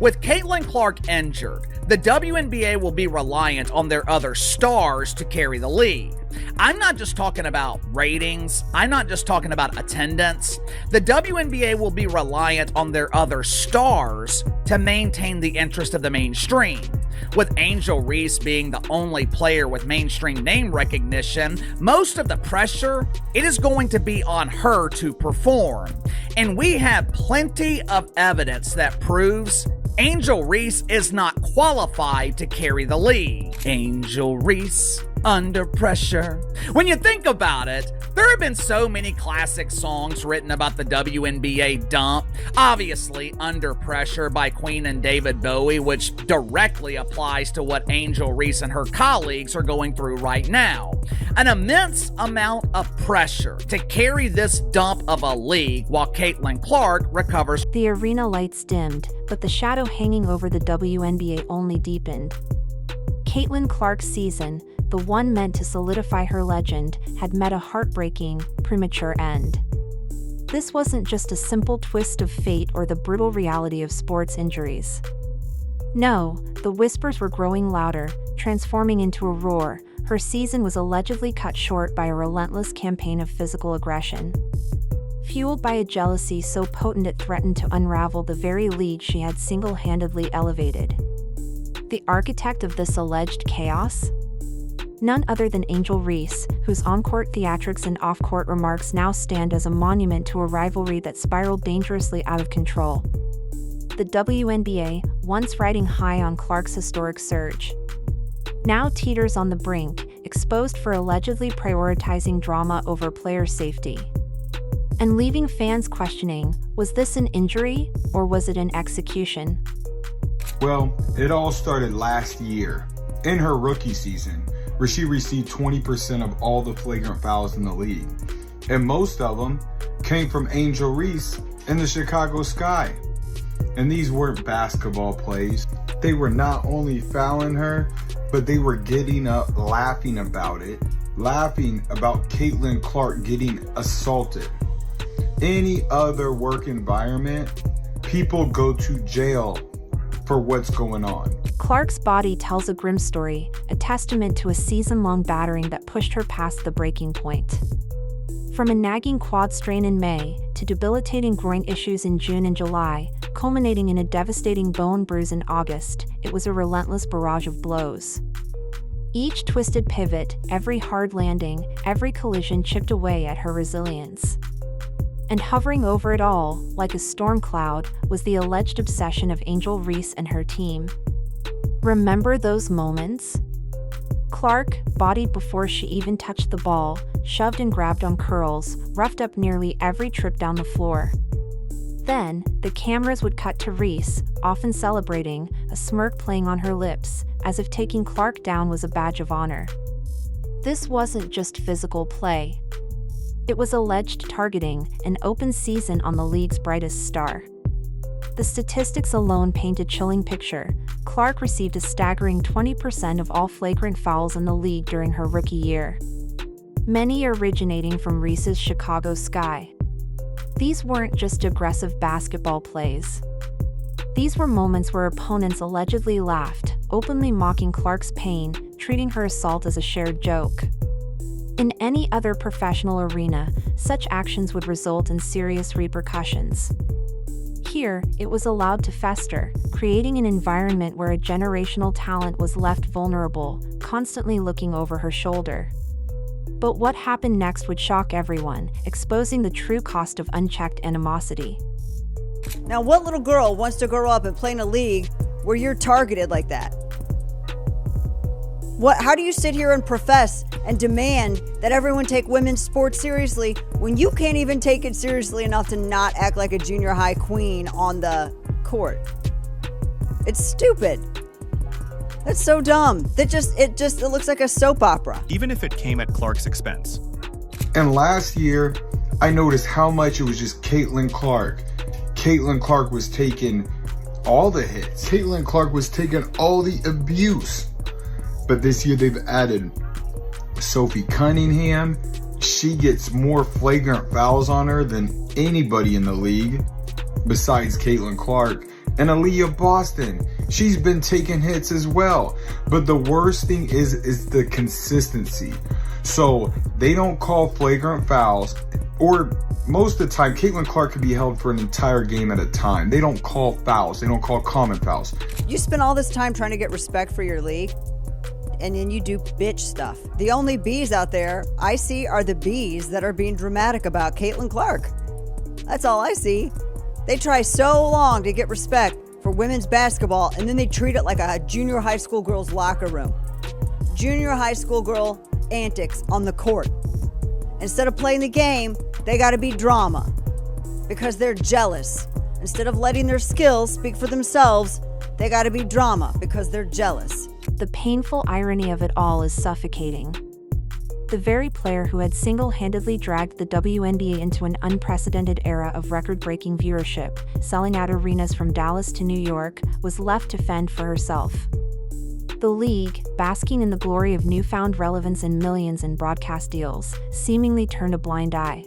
With Caitlin Clark injured, the WNBA will be reliant on their other stars to carry the league. I'm not just talking about ratings. I'm not just talking about attendance. The WNBA will be reliant on their other stars to maintain the interest of the mainstream. With Angel Reese being the only player with mainstream name recognition, most of the pressure, it is going to be on her to perform. And we have plenty of evidence that proves Angel Reese is not qualified to carry the league. Angel Reese under pressure. When you think about it, there have been so many classic songs written about the WNBA dump. Obviously, Under Pressure by Queen and David Bowie, which directly applies to what Angel Reese and her colleagues are going through right now. An immense amount of pressure to carry this dump of a league while Caitlin Clark recovers. The arena lights dimmed, but the shadow hanging over the WNBA only deepened. Caitlin Clark's season, the one meant to solidify her legend, had met a heartbreaking, premature end. This wasn't just a simple twist of fate or the brutal reality of sports injuries. No, the whispers were growing louder, transforming into a roar. Her season was allegedly cut short by a relentless campaign of physical aggression. Fueled by a jealousy so potent it threatened to unravel the very league she had single-handedly elevated. The architect of this alleged chaos? None other than Angel Reese, whose on-court theatrics and off-court remarks now stand as a monument to a rivalry that spiraled dangerously out of control. The WNBA, once riding high on Clark's historic surge, now teeters on the brink, exposed for allegedly prioritizing drama over player safety. And leaving fans questioning, was this an injury, or was it an execution? Well, it all started last year, in her rookie season, where she received 20% of all the flagrant fouls in the league. And most of them came from Angel Reese in the Chicago Sky. And these weren't basketball plays. They were not only fouling her, but they were getting up, laughing about it, laughing about Caitlin Clark getting assaulted. Any other work environment, people go to jail for what's going on. Clark's body tells a grim story, a testament to a season-long battering that pushed her past the breaking point. From a nagging quad strain in May, to debilitating groin issues in June and July, culminating in a devastating bone bruise in August, it was a relentless barrage of blows. Each twisted pivot, every hard landing, every collision chipped away at her resilience. And hovering over it all, like a storm cloud, was the alleged obsession of Angel Reese and her team. Remember those moments? Clark, bodied before she even touched the ball, shoved and grabbed on curls, roughed up nearly every trip down the floor. Then, the cameras would cut to Reese, often celebrating, a smirk playing on her lips, as if taking Clark down was a badge of honor. This wasn't just physical play. It was alleged targeting, an open season on the league's brightest star. The statistics alone paint a chilling picture. Clark received a staggering 20% of all flagrant fouls in the league during her rookie year, many originating from Reese's Chicago Sky. These weren't just aggressive basketball plays. These were moments where opponents allegedly laughed, openly mocking Clark's pain, treating her assault as a shared joke. In any other professional arena, such actions would result in serious repercussions. Here, it was allowed to fester, creating an environment where a generational talent was left vulnerable, constantly looking over her shoulder. But what happened next would shock everyone, exposing the true cost of unchecked animosity. Now, what little girl wants to grow up and play in a league where you're targeted like that? How do you sit here and profess and demand that everyone take women's sports seriously when you can't even take it seriously enough to not act like a junior high queen on the court? It's stupid. That's so dumb. It looks like a soap opera. Even if it came at Clark's expense. And last year, I noticed how much it was just Caitlin Clark. Caitlin Clark was taking all the hits. Caitlin Clark was taking all the abuse. But this year they've added Sophie Cunningham. She gets more flagrant fouls on her than anybody in the league besides Caitlin Clark. And Aaliyah Boston, she's been taking hits as well. But the worst thing is the consistency. So they don't call flagrant fouls, or most of the time, Caitlin Clark can be held for an entire game at a time. They don't call fouls. They don't call common fouls. You spend all this time trying to get respect for your league, and then you do bitch stuff. The only B's out there I see are the B's that are being dramatic about Caitlin Clark. That's all I see. They try so long to get respect for women's basketball, and then they treat it like a junior high school girl's locker room. Junior high school girl antics on the court. Instead of playing the game, they got to be drama because they're jealous. Instead of letting their skills speak for themselves, they got to be drama because they're jealous. The painful irony of it all is suffocating. The very player who had single-handedly dragged the WNBA into an unprecedented era of record-breaking viewership, selling out arenas from Dallas to New York, was left to fend for herself. The league, basking in the glory of newfound relevance and millions in broadcast deals, seemingly turned a blind eye.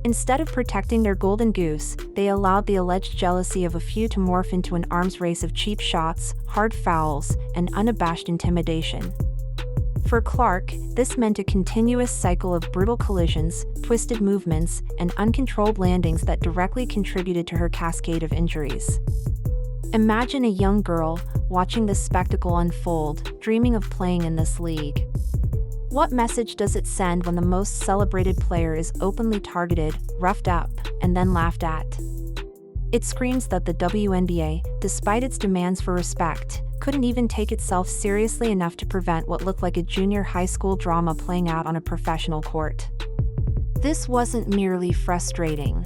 Instead of protecting their golden goose, they allowed the alleged jealousy of a few to morph into an arms race of cheap shots, hard fouls, and unabashed intimidation. For Clark, this meant a continuous cycle of brutal collisions, twisted movements, and uncontrolled landings that directly contributed to her cascade of injuries. Imagine a young girl watching this spectacle unfold, dreaming of playing in this league. What message does it send when the most celebrated player is openly targeted, roughed up, and then laughed at? It screams that the WNBA, despite its demands for respect, couldn't even take itself seriously enough to prevent what looked like a junior high school drama playing out on a professional court. This wasn't merely frustrating.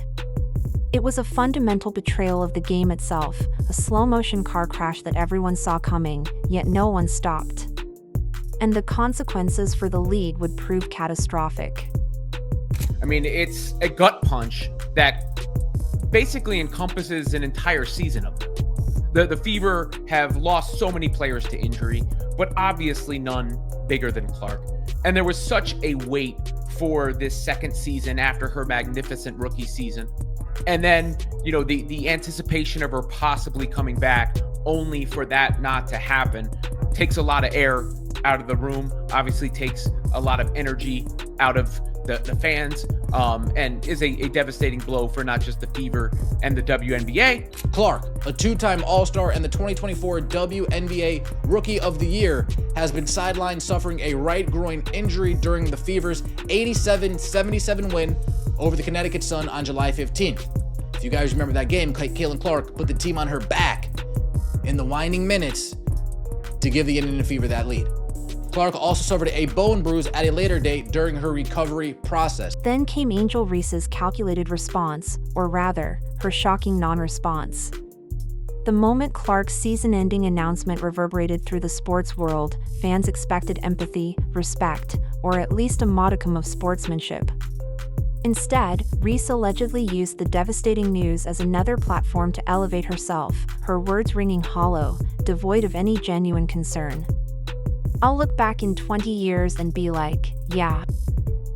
It was a fundamental betrayal of the game itself, a slow-motion car crash that everyone saw coming, yet no one stopped. And the consequences for the league would prove catastrophic. I mean, it's a gut punch that basically encompasses an entire season of them. The Fever have lost so many players to injury, but obviously none bigger than Clark. And there was such a wait for this second season after her magnificent rookie season. And then, the anticipation of her possibly coming back, only for that not to happen, takes a lot of air out of the room, obviously takes a lot of energy out of the fans, and is a devastating blow for not just the Fever and the WNBA. Clark, a two-time All-Star and the 2024 WNBA Rookie of the Year, has been sidelined suffering a right groin injury during the Fever's 87-77 win over the Connecticut Sun on July 15th. If you guys remember that game, Caitlin Clark put the team on her back in the winding minutes to give the Indiana Fever that lead. Clark also suffered a bone bruise at a later date during her recovery process. Then came Angel Reese's calculated response, or rather, her shocking non-response. The moment Clark's season-ending announcement reverberated through the sports world, fans expected empathy, respect, or at least a modicum of sportsmanship. Instead, Reese allegedly used the devastating news as another platform to elevate herself, her words ringing hollow, devoid of any genuine concern. I'll look back in 20 years and be like, yeah.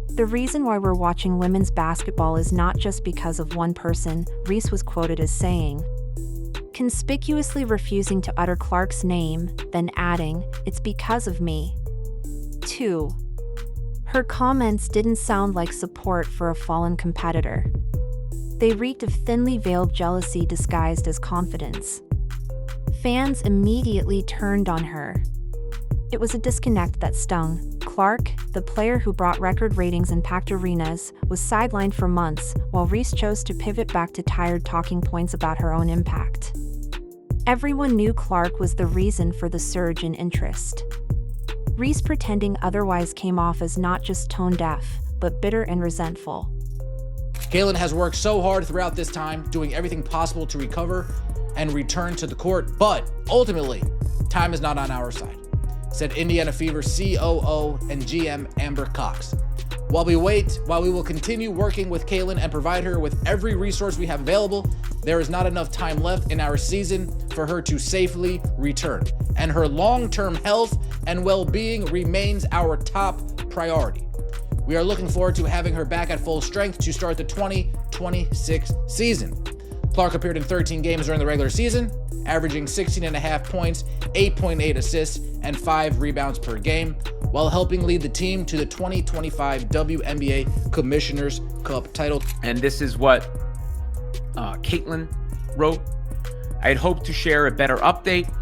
The reason why we're watching women's basketball is not just because of one person, Reese was quoted as saying. Conspicuously refusing to utter Clark's name, then adding, "It's because of me." 2. Her comments didn't sound like support for a fallen competitor. They reeked of thinly veiled jealousy disguised as confidence. Fans immediately turned on her. It was a disconnect that stung. Clark, the player who brought record ratings and packed arenas, was sidelined for months, while Reese chose to pivot back to tired talking points about her own impact. Everyone knew Clark was the reason for the surge in interest. Reese pretending otherwise came off as not just tone-deaf, but bitter and resentful. Caitlin has worked so hard throughout this time, doing everything possible to recover and return to the court, but ultimately, time is not on our side, said Indiana Fever COO and GM Amber Cox. While we wait, while we will continue working with Caitlin and provide her with every resource we have available, there is not enough time left in our season for her to safely return, and her long-term health and well-being remains our top priority. We are looking forward to having her back at full strength to start the 2026 season. Clark appeared in 13 games during the regular season, averaging 16.5 points, 8.8 assists, and 5 rebounds per game, while helping lead the team to the 2025 WNBA Commissioner's Cup title. And this is what Caitlin wrote. I had hoped to share a better update,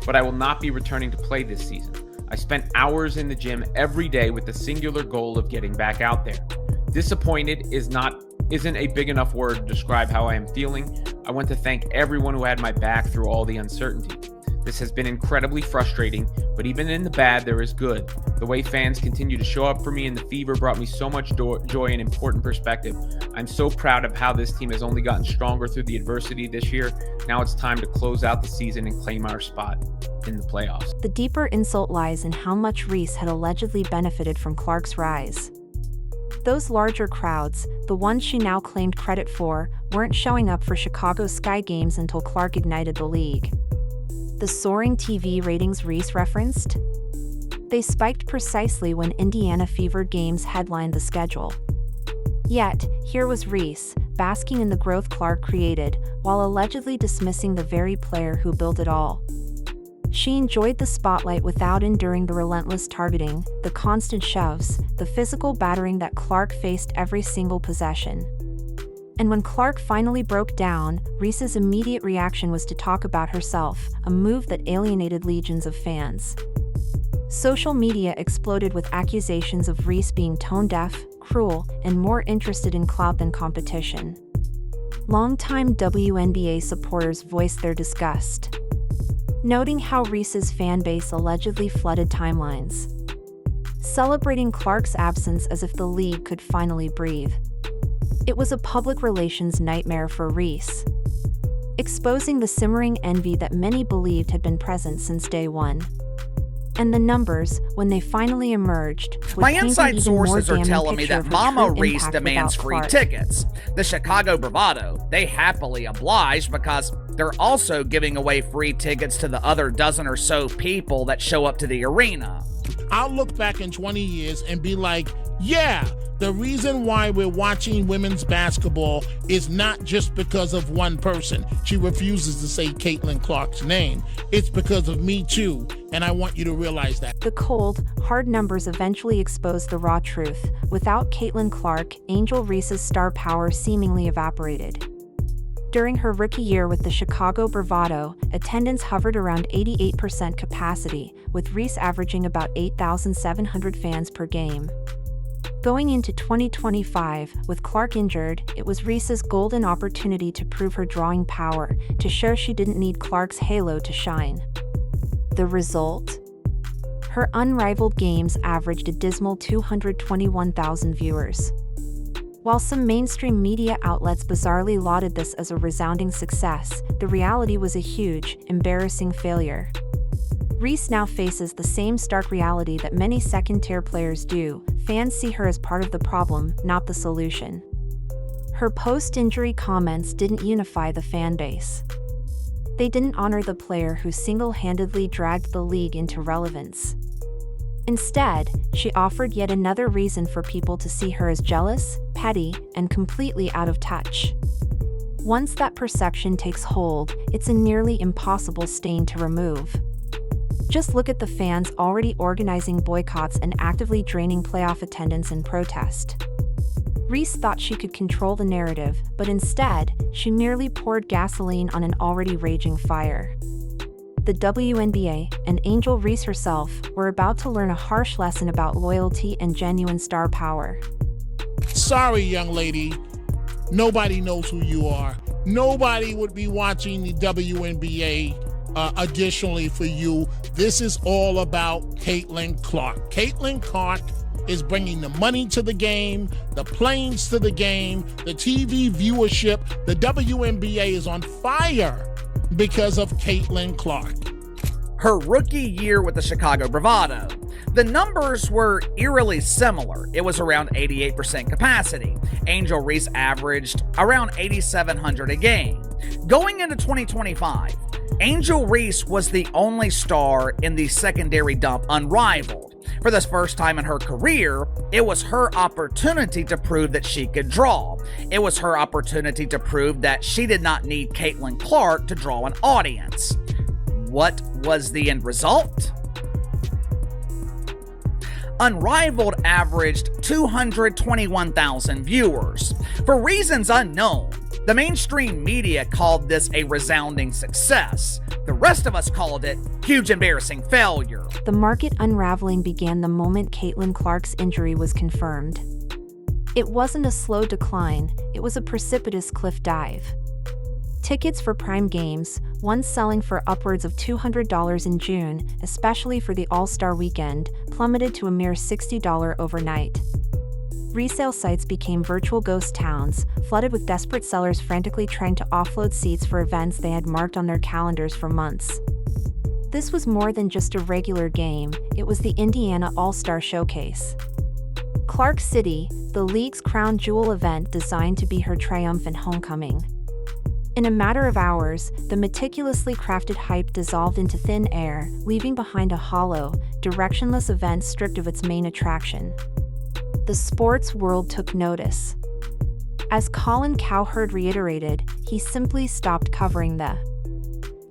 but I will not be returning to play this season. I spent hours in the gym every day with the singular goal of getting back out there. Disappointed isn't a big enough word to describe how I am feeling. I want to thank everyone who had my back through all the uncertainty. This has been incredibly frustrating, but even in the bad, there is good. The way fans continue to show up for me in the Fever brought me so much joy and important perspective. I'm so proud of how this team has only gotten stronger through the adversity this year. Now it's time to close out the season and claim our spot in the playoffs. The deeper insult lies in how much Reese had allegedly benefited from Clark's rise. Those larger crowds, the ones she now claimed credit for, weren't showing up for Chicago's Sky Games until Clark ignited the league. The soaring TV ratings Reese referenced? They spiked precisely when Indiana Fever games headlined the schedule. Yet, here was Reese, basking in the growth Clark created, while allegedly dismissing the very player who built it all. She enjoyed the spotlight without enduring the relentless targeting, the constant shoves, the physical battering that Clark faced every single possession. And when Clark finally broke down, Reese's immediate reaction was to talk about herself, a move that alienated legions of fans. Social media exploded with accusations of Reese being tone-deaf, cruel, and more interested in clout than competition. Longtime WNBA supporters voiced their disgust, noting how Reese's fan base allegedly flooded timelines, celebrating Clark's absence as if the league could finally breathe. It was a public relations nightmare for Reese, exposing the simmering envy that many believed had been present since day one. And the numbers, when they finally emerged, my inside sources are telling me that Mama Reese demands free tickets. The Chicago Bravado, they happily oblige because they're also giving away free tickets to the other dozen or so people that show up to the arena. I'll look back in 20 years and be like, yeah, the reason why we're watching women's basketball is not just because of one person. She refuses to say Caitlin Clark's name. It's because of me too, and I want you to realize that. The cold, hard numbers eventually exposed the raw truth. Without Caitlin Clark, Angel Reese's star power seemingly evaporated. During her rookie year with the Chicago Bravado, attendance hovered around 88% capacity, with Reese averaging about 8,700 fans per game. Going into 2025, with Clark injured, it was Reese's golden opportunity to prove her drawing power, to show she didn't need Clark's halo to shine. The result? Her unrivaled games averaged a dismal 221,000 viewers. While some mainstream media outlets bizarrely lauded this as a resounding success, the reality was a huge, embarrassing failure. Reese now faces the same stark reality that many second-tier players do. Fans see her as part of the problem, not the solution. Her post-injury comments didn't unify the fan base. They didn't honor the player who single-handedly dragged the league into relevance. Instead, she offered yet another reason for people to see her as jealous, petty, and completely out of touch. Once that perception takes hold, it's a nearly impossible stain to remove. Just look at the fans already organizing boycotts and actively draining playoff attendance in protest. Reese thought she could control the narrative, but instead, she merely poured gasoline on an already raging fire. The WNBA, and Angel Reese herself, were about to learn a harsh lesson about loyalty and genuine star power. Sorry, young lady. Nobody knows who you are. Nobody would be watching the WNBA additionally for you. This is all about Caitlin Clark. Caitlin Clark is bringing the money to the game, the planes to the game, the TV viewership. The WNBA is on fire because of Caitlin Clark. Her rookie year with the Chicago Bravado, the numbers were eerily similar. It was around 88% capacity. Angel Reese averaged around 8,700 a game. Going into 2025, Angel Reese was the only star in the secondary dump unrivaled. For the first time in her career, it was her opportunity to prove that she could draw. It was her opportunity to prove that she did not need Caitlin Clark to draw an audience. What was the end result? Unrivaled averaged 221,000 viewers. For reasons unknown, the mainstream media called this a resounding success. The rest of us called it huge embarrassing failure. The market unraveling began the moment Caitlin Clark's injury was confirmed. It wasn't a slow decline, it was a precipitous cliff dive. Tickets for prime games, once selling for upwards of $200 in June, especially for the All-Star weekend, plummeted to a mere $60 overnight. Resale sites became virtual ghost towns, flooded with desperate sellers frantically trying to offload seats for events they had marked on their calendars for months. This was more than just a regular game, it was the Indiana All-Star Showcase. Clark City, the league's crown jewel event designed to be her triumphant homecoming. In a matter of hours, the meticulously crafted hype dissolved into thin air, leaving behind a hollow, directionless event stripped of its main attraction. The sports world took notice. As Colin Cowherd reiterated, he simply stopped covering the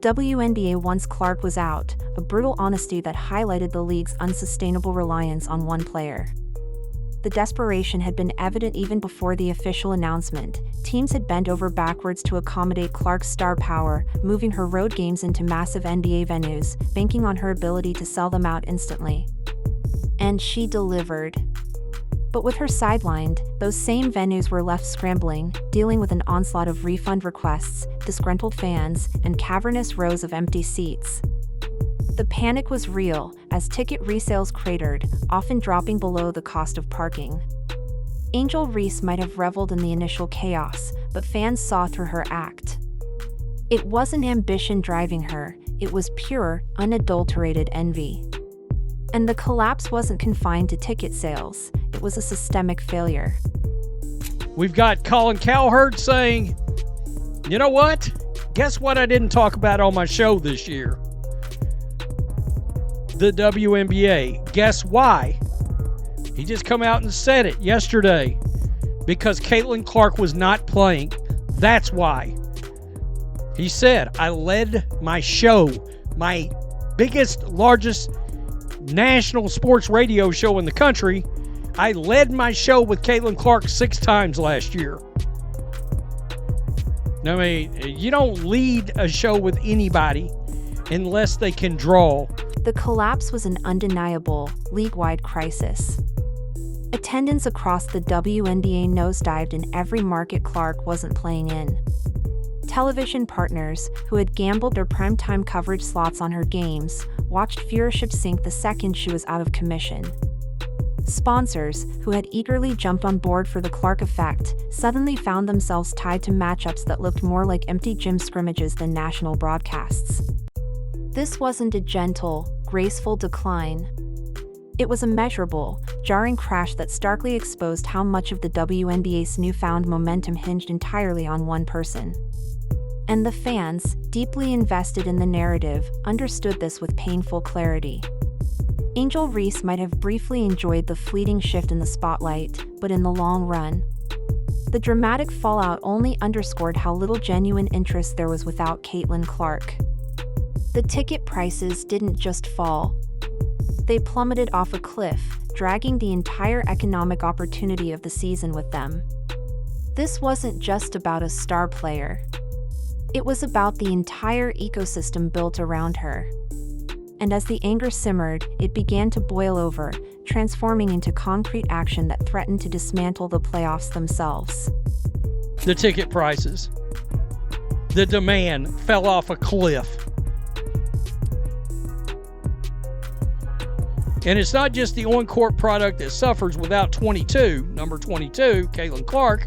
WNBA once Clark was out, a brutal honesty that highlighted the league's unsustainable reliance on one player. The desperation had been evident even before the official announcement. Teams had bent over backwards to accommodate Clark's star power, moving her road games into massive NBA venues, banking on her ability to sell them out instantly. And she delivered. But with her sidelined, those same venues were left scrambling, dealing with an onslaught of refund requests, disgruntled fans, and cavernous rows of empty seats. The panic was real, as ticket resales cratered, often dropping below the cost of parking. Angel Reese might have reveled in the initial chaos, but fans saw through her act. It wasn't ambition driving her, it was pure, unadulterated envy. And the collapse wasn't confined to ticket sales, it was a systemic failure. We've got Colin Cowherd saying, you know what? Guess what I didn't talk about on my show this year? The WNBA. Guess why? He just come out and said it yesterday. Because Caitlin Clark was not playing. That's why. He said, I led my show, my biggest, largest national sports radio show in the country. I led my show with Caitlin Clark 6 times last year. I mean, you don't lead a show with anybody unless they can draw. The collapse was an undeniable, league-wide crisis. Attendance across the WNBA nosedived in every market Clark wasn't playing in. Television partners, who had gambled their primetime coverage slots on her games, watched viewership sink the second she was out of commission. Sponsors, who had eagerly jumped on board for the Clark effect, suddenly found themselves tied to matchups that looked more like empty gym scrimmages than national broadcasts. This wasn't a gentle, graceful decline. It was a measurable, jarring crash that starkly exposed how much of the WNBA's newfound momentum hinged entirely on one person. And the fans, deeply invested in the narrative, understood this with painful clarity. Angel Reese might have briefly enjoyed the fleeting shift in the spotlight, but in the long run, the dramatic fallout only underscored how little genuine interest there was without Caitlin Clark. The ticket prices didn't just fall. They plummeted off a cliff, dragging the entire economic opportunity of the season with them. This wasn't just about a star player. It was about the entire ecosystem built around her. And as the anger simmered, it began to boil over, transforming into concrete action that threatened to dismantle the playoffs themselves. The ticket prices. The demand fell off a cliff. And it's not just the on-court product that suffers without number 22, Caitlin Clark.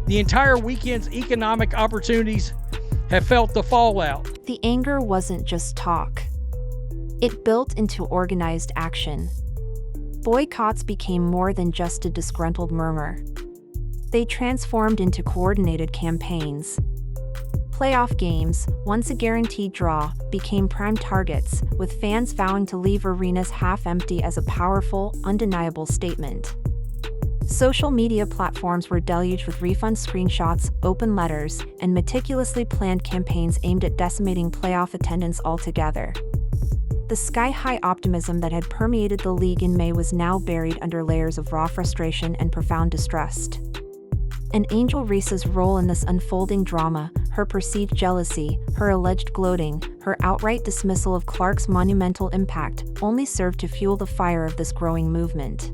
The entire weekend's economic opportunities have felt the fallout. The anger wasn't just talk. It built into organized action. Boycotts became more than just a disgruntled murmur. They transformed into coordinated campaigns. Playoff games, once a guaranteed draw, became prime targets, with fans vowing to leave arenas half-empty as a powerful, undeniable statement. Social media platforms were deluged with refund screenshots, open letters, and meticulously planned campaigns aimed at decimating playoff attendance altogether. The sky-high optimism that had permeated the league in May was now buried under layers of raw frustration and profound distrust. And Angel Reese's role in this unfolding drama, her perceived jealousy, her alleged gloating, her outright dismissal of Clark's monumental impact, only served to fuel the fire of this growing movement.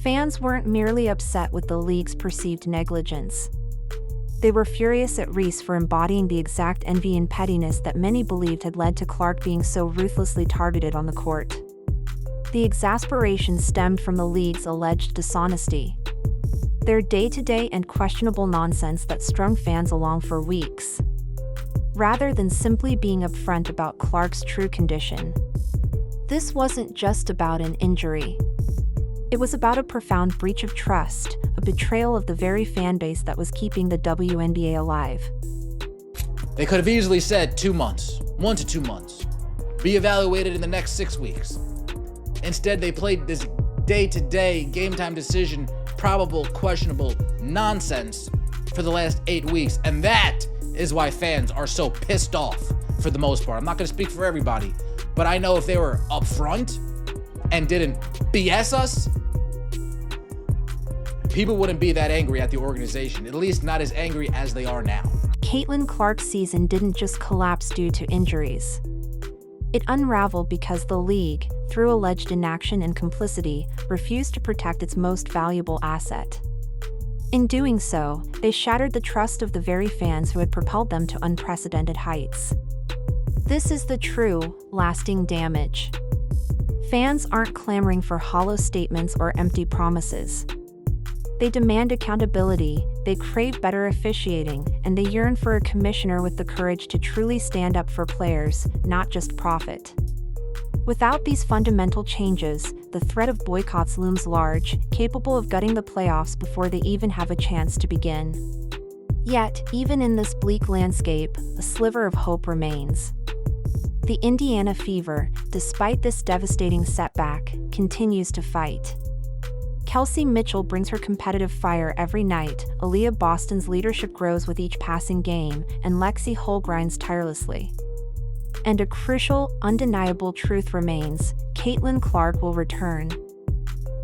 Fans weren't merely upset with the league's perceived negligence. They were furious at Reese for embodying the exact envy and pettiness that many believed had led to Clark being so ruthlessly targeted on the court. The exasperation stemmed from the league's alleged dishonesty. Their day-to-day and questionable nonsense that strung fans along for weeks. Rather than simply being upfront about Clark's true condition. This wasn't just about an injury. It was about a profound breach of trust, a betrayal of the very fan base that was keeping the WNBA alive. They could have easily said 2 months, 1 to 2 months, be evaluated in the next 6 weeks. Instead, they played this day-to-day, game-time decision, probable, questionable nonsense for the last 8 weeks, and that is why fans are so pissed off for the most part. I'm not going to speak for everybody, but I know if they were upfront and didn't BS us, people wouldn't be that angry at the organization, at least not as angry as they are now. Caitlin Clark's season didn't just collapse due to injuries. It unraveled because the league, through alleged inaction and complicity, refused to protect its most valuable asset. In doing so, they shattered the trust of the very fans who had propelled them to unprecedented heights. This is the true, lasting damage. Fans aren't clamoring for hollow statements or empty promises. They demand accountability, they crave better officiating, and they yearn for a commissioner with the courage to truly stand up for players, not just profit. Without these fundamental changes, the threat of boycotts looms large, capable of gutting the playoffs before they even have a chance to begin. Yet, even in this bleak landscape, a sliver of hope remains. The Indiana Fever, despite this devastating setback, continues to fight. Kelsey Mitchell brings her competitive fire every night, Aaliyah Boston's leadership grows with each passing game, and Lexi Hull grinds tirelessly. And a crucial, undeniable truth remains: Caitlin Clark will return.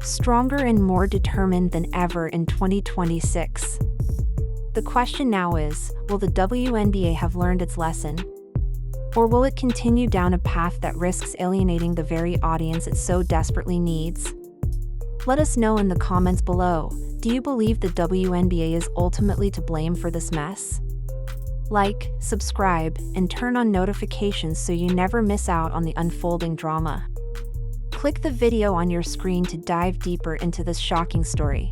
Stronger and more determined than ever in 2026. The question now is, will the WNBA have learned its lesson? Or will it continue down a path that risks alienating the very audience it so desperately needs? Let us know in the comments below. Do you believe the WNBA is ultimately to blame for this mess? Like, subscribe, and turn on notifications so you never miss out on the unfolding drama. Click the video on your screen to dive deeper into this shocking story.